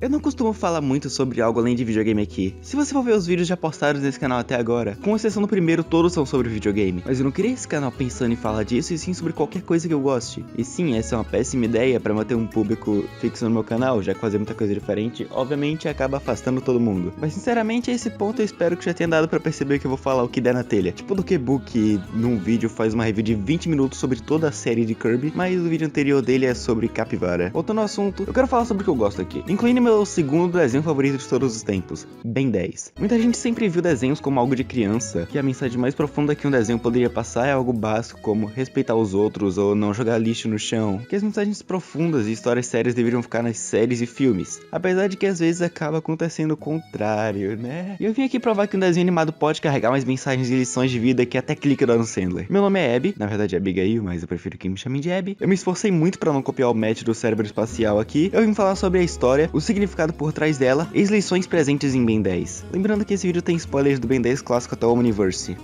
Eu não costumo falar muito sobre algo além de videogame aqui. Se você for ver os vídeos já postados nesse canal até agora, com exceção do primeiro, todos são sobre videogame. Mas eu não criei esse canal pensando em falar disso, e sim sobre qualquer coisa que eu goste. E sim, essa é uma péssima ideia pra manter um público fixo no meu canal, já que fazer muita coisa diferente, obviamente, acaba afastando todo mundo. Mas sinceramente, a esse ponto eu espero que já tenha dado pra perceber que eu vou falar o que der na telha. Tipo do Kebu, que num vídeo faz uma review de 20 minutos sobre toda a série de Kirby, mas o vídeo anterior dele é sobre capivara. Voltando ao assunto, eu quero falar sobre o que eu gosto aqui, incluindo meu segundo desenho favorito de todos os tempos, Ben 10. Muita gente sempre viu desenhos como algo de criança, que a mensagem mais profunda que um desenho poderia passar é algo básico como respeitar os outros ou não jogar lixo no chão, que as mensagens profundas e histórias sérias deveriam ficar nas séries e filmes, apesar de que às vezes acaba acontecendo o contrário, né? E eu vim aqui provar que um desenho animado pode carregar mais mensagens e lições de vida que até clica do Adam Sandler. Meu nome é Abby, na verdade é Abigail, mas eu prefiro que me chamem de Abby. Eu me esforcei muito pra não copiar o match do cérebro espacial aqui. Eu vim falar sobre a história, o significado por trás dela e as lições presentes em Ben 10. Lembrando que esse vídeo tem spoilers do Ben 10 clássico até o Omniverse.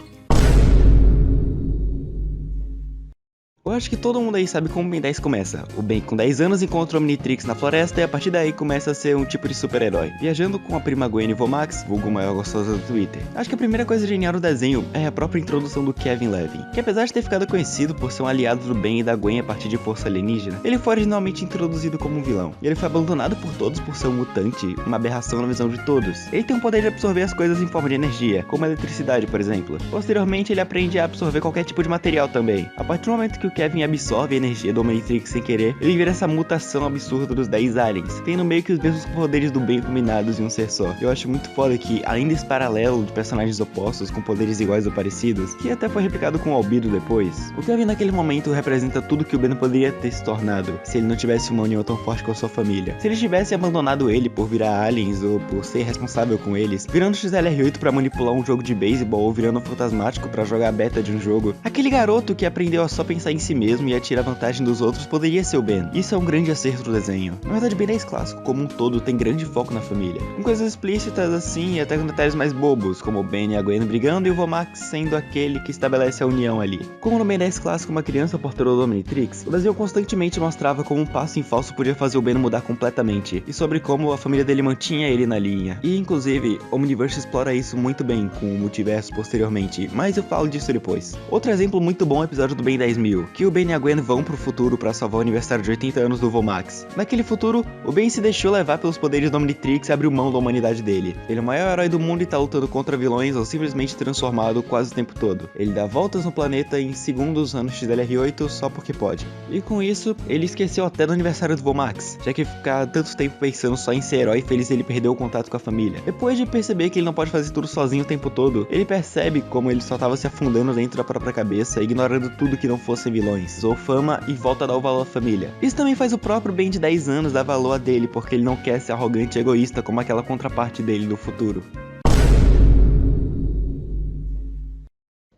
Eu acho que todo mundo aí sabe como o Ben 10 começa. O Ben com 10 anos encontra o Omnitrix na floresta e a partir daí começa a ser um tipo de super-herói, viajando com a prima Gwen Vomax, vulgo maior gostosa do Twitter. Acho que a primeira coisa genial do desenho é a própria introdução do Kevin Levin, que apesar de ter ficado conhecido por ser um aliado do Ben e da Gwen a partir de força alienígena, ele foi originalmente introduzido como um vilão, e ele foi abandonado por todos por ser um mutante, uma aberração na visão de todos. Ele tem o poder de absorver as coisas em forma de energia, como a eletricidade, por exemplo. Posteriormente, ele aprende a absorver qualquer tipo de material também. A partir do momento que o Kevin absorve a energia do Omnitrix sem querer, ele vira essa mutação absurda dos 10 aliens, tendo meio que os mesmos poderes do Ben combinados em um ser só. Eu acho muito foda que, além desse paralelo de personagens opostos com poderes iguais ou parecidos, que até foi replicado com o Albedo depois, o Kevin naquele momento representa tudo que o Ben poderia ter se tornado se ele não tivesse uma união tão forte com a sua família. Se ele tivesse abandonado ele por virar aliens ou por ser responsável com eles, virando XLR8 pra manipular um jogo de beisebol ou virando um fantasmático pra jogar a beta de um jogo, aquele garoto que aprendeu a só pensar em si mesmo e a tirar vantagem dos outros poderia ser o Ben. Isso é um grande acerto do desenho. Na verdade, Ben 10 clássico, como um todo, tem grande foco na família, com coisas explícitas assim e até com detalhes mais bobos, como o Ben e a Gwen brigando e o Vomax sendo aquele que estabelece a união ali. Como no Ben 10 clássico, uma criança portadora do Omnitrix, o desenho constantemente mostrava como um passo em falso podia fazer o Ben mudar completamente, e sobre como a família dele mantinha ele na linha. E inclusive, o Omniverse explora isso muito bem com o multiverso posteriormente, mas eu falo disso depois. Outro exemplo muito bom é o episódio do Ben 10.000, que o Ben e a Gwen vão pro futuro para salvar o aniversário de 80 anos do Vomax. Naquele futuro, o Ben se deixou levar pelos poderes do Omnitrix e abriu mão da humanidade dele. Ele é o maior herói do mundo e tá lutando contra vilões ou simplesmente transformado quase o tempo todo. Ele dá voltas no planeta em segundos no XLR8 só porque pode. E com isso, ele esqueceu até do aniversário do Vomax, já que ficar tanto tempo pensando só em ser herói feliz ele perdeu o contato com a família. Depois de perceber que ele não pode fazer tudo sozinho o tempo todo, ele percebe como ele só tava se afundando dentro da própria cabeça, ignorando tudo que não fosse vilões, ou fama e volta a dar o valor à família. Isso também faz o próprio Ben de 10 anos dar valor a dele, porque ele não quer ser arrogante e egoísta como aquela contraparte dele do futuro.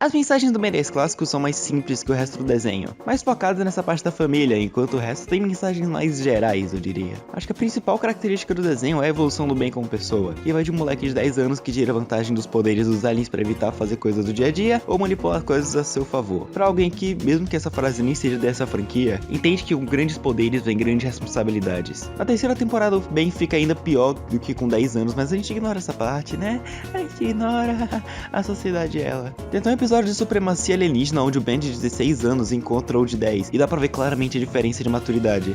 As mensagens do Ben 10 clássico são mais simples que o resto do desenho, mais focadas nessa parte da família, enquanto o resto tem mensagens mais gerais, eu diria. Acho que a principal característica do desenho é a evolução do Ben como pessoa, que vai de um moleque de 10 anos que tira vantagem dos poderes dos aliens para evitar fazer coisas do dia a dia ou manipular coisas a seu favor, para alguém que, mesmo que essa frase nem seja dessa franquia, entende que com grandes poderes vem grandes responsabilidades. Na terceira temporada o Ben fica ainda pior do que com 10 anos, mas a gente ignora essa parte, né? A gente ignora a sociedade ela. Tentou um episódio de supremacia alienígena onde o Ben de 16 anos encontra o de 10 e dá pra ver claramente a diferença de maturidade.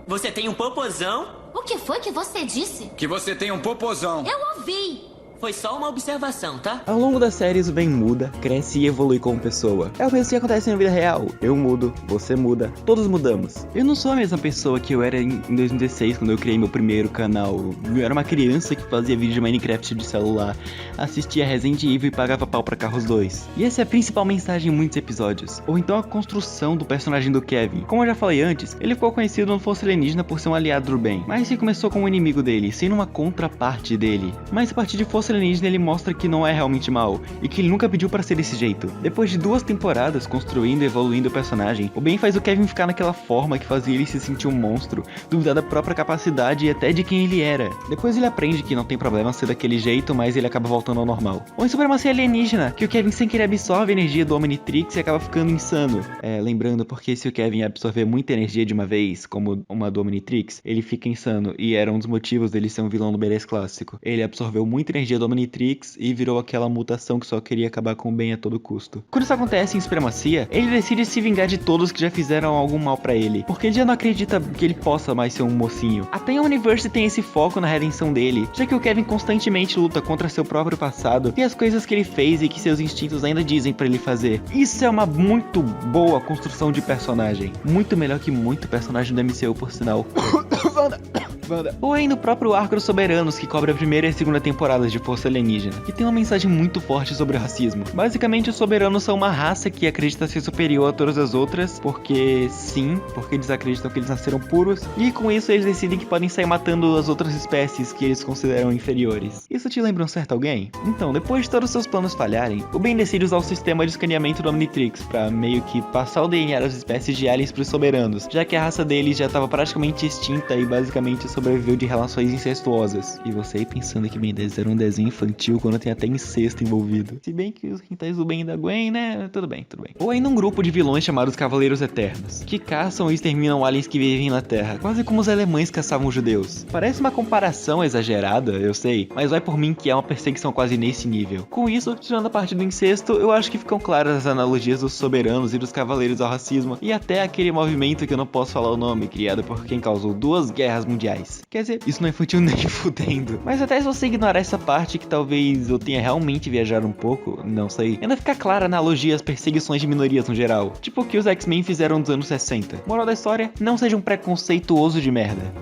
Você tem um popozão? O que foi que você disse? Que você tem um popozão. Eu ouvi! Foi só uma observação, tá? Ao longo das séries, o Ben muda, cresce e evolui como pessoa. É o mesmo que acontece na vida real. Eu mudo, você muda, todos mudamos. Eu não sou a mesma pessoa que eu era em 2016, quando eu criei meu primeiro canal. Eu era uma criança que fazia vídeo de Minecraft de celular, assistia Resident Evil e pagava pau pra Carros 2. E essa é a principal mensagem em muitos episódios. Ou então a construção do personagem do Kevin. Como eu já falei antes, ele ficou conhecido no Força Alienígena por ser um aliado do Ben, mas se começou como um inimigo dele, sendo uma contraparte dele. Mas a partir de Força Alienígena ele mostra que não é realmente mal, e que ele nunca pediu pra ser desse jeito. Depois de 2 temporadas construindo e evoluindo o personagem, o Ben faz o Kevin ficar naquela forma que fazia ele se sentir um monstro, duvidar da própria capacidade e até de quem ele era. Depois ele aprende que não tem problema ser daquele jeito, mas ele acaba voltando ao normal. Ou em Supremacia Alienígena, que o Kevin sem querer absorve a energia do Omnitrix e acaba ficando insano. Lembrando, porque se o Kevin absorver muita energia de uma vez, como uma do Omnitrix, ele fica insano, e era um dos motivos dele ser um vilão no B10 clássico. Ele absorveu muita energia do Omnitrix e virou aquela mutação que só queria acabar com o Ben a todo custo. Quando isso acontece em Supremacia, ele decide se vingar de todos que já fizeram algum mal pra ele, porque ele já não acredita que ele possa mais ser um mocinho. Até o Universe tem esse foco na redenção dele, já que o Kevin constantemente luta contra seu próprio passado e as coisas que ele fez e que seus instintos ainda dizem pra ele fazer. Isso é uma muito boa construção de personagem, muito melhor que muito personagem do MCU, por sinal. Wanda. Ou ainda o próprio arco dos Soberanos, que cobre a primeira e a segunda temporadas de Força Alienígena, que tem uma mensagem muito forte sobre o racismo. Basicamente, os Soberanos são uma raça que acredita ser superior a todas as outras, porque sim, porque eles acreditam que eles nasceram puros, e com isso eles decidem que podem sair matando as outras espécies que eles consideram inferiores. Isso te lembra um certo alguém? Então, depois de todos os seus planos falharem, o Ben decide usar o sistema de escaneamento do Omnitrix pra meio que passar o DNA das espécies de aliens pros Soberanos, já que a raça deles já estava praticamente extinta e basicamente sobreviveu de relações incestuosas. E você aí pensando que Ben 10 era um desenho infantil quando tem até incesto envolvido. Se bem que os rentais do Ben e da Gwen, né? Tudo bem, tudo bem. Ou ainda um grupo de vilões chamados Cavaleiros Eternos, que caçam e exterminam aliens que vivem na Terra, quase como os alemães caçavam judeus. Parece uma comparação exagerada, eu sei, mas vai por mim que é uma perseguição quase nesse nível. Com isso, tirando a parte do incesto, eu acho que ficam claras as analogias dos Soberanos e dos Cavaleiros ao racismo, e até aquele movimento que eu não posso falar o nome, criado por quem causou 2 guerras mundiais. Quer dizer, isso não é infantil nem fudendo. Mas até se você ignorar essa parte que talvez eu tenha realmente viajado um pouco, não sei, ainda fica clara a analogia às perseguições de minorias no geral. Tipo o que os X-Men fizeram nos anos 60. Moral da história, não seja um preconceituoso de merda.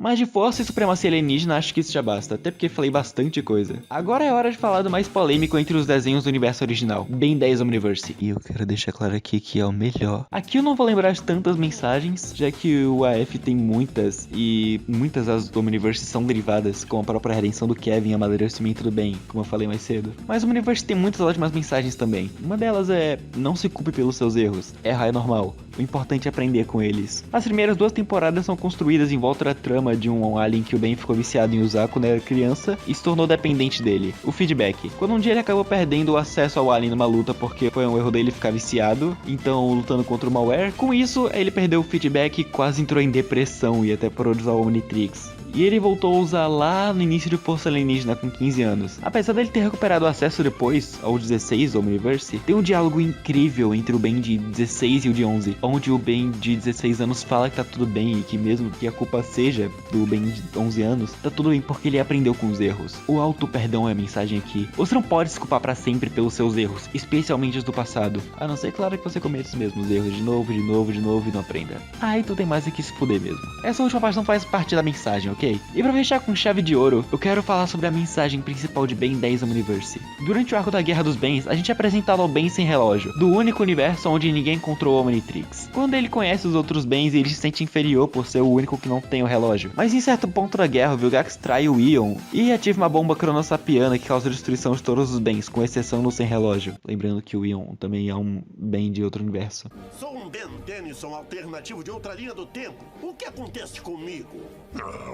Mas de força e supremacia alienígena, acho que isso já basta, até porque falei bastante coisa. Agora é hora de falar do mais polêmico entre os desenhos do universo original, Ben 10 Omniverse. E eu quero deixar claro aqui que é o melhor. Aqui eu não vou lembrar de tantas mensagens, já que o AF tem muitas, e muitas das do Omniverse são derivadas, como a própria redenção do Kevin e amadurecimento do Ben, como eu falei mais cedo. Mas o Omniverse tem muitas ótimas mensagens também. Uma delas é, não se culpe pelos seus erros, errar é normal, o importante é aprender com eles. As primeiras 2 temporadas são construídas em volta da trama de um alien que o Ben ficou viciado em usar quando era criança e se tornou dependente dele, o feedback. Quando um dia ele acabou perdendo o acesso ao alien numa luta porque foi um erro dele ficar viciado, então lutando contra o malware, com isso ele perdeu o feedback e quase entrou em depressão e até parou de usar o Omnitrix. E ele voltou a usar lá no início de Força Alienígena com 15 anos. Apesar dele ter recuperado o acesso depois, ao 16 do Omniverse, tem um diálogo incrível entre o Ben de 16 e o de 11, onde o Ben de 16 anos fala que tá tudo bem e que mesmo que a culpa seja do Ben de 11 anos, tá tudo bem porque ele aprendeu com os erros. O auto-perdão é a mensagem aqui. Você não pode se culpar pra sempre pelos seus erros, especialmente os do passado. A não ser, claro, que você cometa os mesmos erros de novo e não aprenda. Então tem mais é que se fuder mesmo. Essa última parte não faz parte da mensagem, ok? E pra fechar com chave de ouro, eu quero falar sobre a mensagem principal de Ben 10 Omniverse. Durante o arco da Guerra dos Bens, a gente é apresentado ao Ben sem relógio, do único universo onde ninguém encontrou o Omnitrix. Quando ele conhece os outros Bens, ele se sente inferior por ser o único que não tem o relógio. Mas em certo ponto da guerra, o Vilgax trai o Ion e ativa uma bomba cronossapiana que causa a destruição de todos os Bens, com exceção do sem relógio. Lembrando que o Ion também é um Ben de outro universo. Sou um Ben Tennyson alternativo de outra linha do tempo. O que acontece comigo?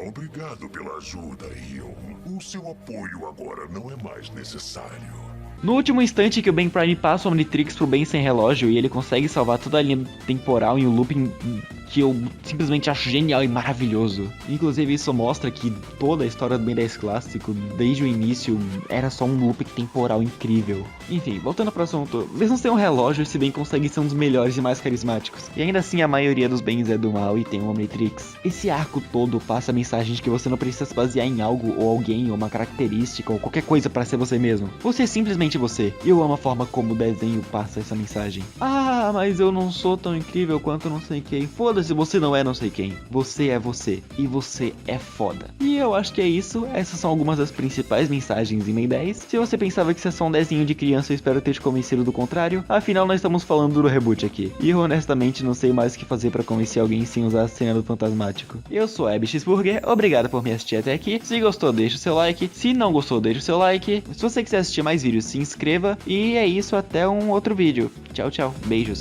Obrigado pela ajuda, Ion. O seu apoio agora não é mais necessário. No último instante que o Ben Prime passa o Omnitrix pro Ben sem relógio e ele consegue salvar toda a linha temporal em um looping que eu simplesmente acho genial e maravilhoso. Inclusive isso mostra que toda a história do Ben 10 clássico, desde o início, era só um looping temporal incrível. Enfim, voltando pro assunto, mesmo sem um relógio, esse Ben consegue ser um dos melhores e mais carismáticos. E ainda assim a maioria dos Bens é do mal e tem um Omnitrix. Esse arco todo passa a mensagem de que você não precisa se basear em algo ou alguém ou uma característica ou qualquer coisa para ser você mesmo. Você é simplesmente você. E eu amo a forma como o desenho passa essa mensagem. Ah, mas eu não sou tão incrível quanto não sei quem. Foda-se, você não é não sei quem. Você é você. E você é foda. E eu acho que é isso. Essas são algumas das principais mensagens em Ben 10. Se você pensava que isso é só um desenho de criança, eu espero ter te convencido do contrário. Afinal, nós estamos falando do reboot aqui. E eu honestamente não sei mais o que fazer pra convencer alguém sem usar a cena do Fantasmático. Eu sou Abby Cheeseburger. Obrigado por me assistir até aqui. Se gostou, deixa o seu like. Se não gostou, deixa o seu like. Se você quiser assistir mais vídeos, se inscreva. E é isso, até um outro vídeo. Tchau, tchau. Beijos.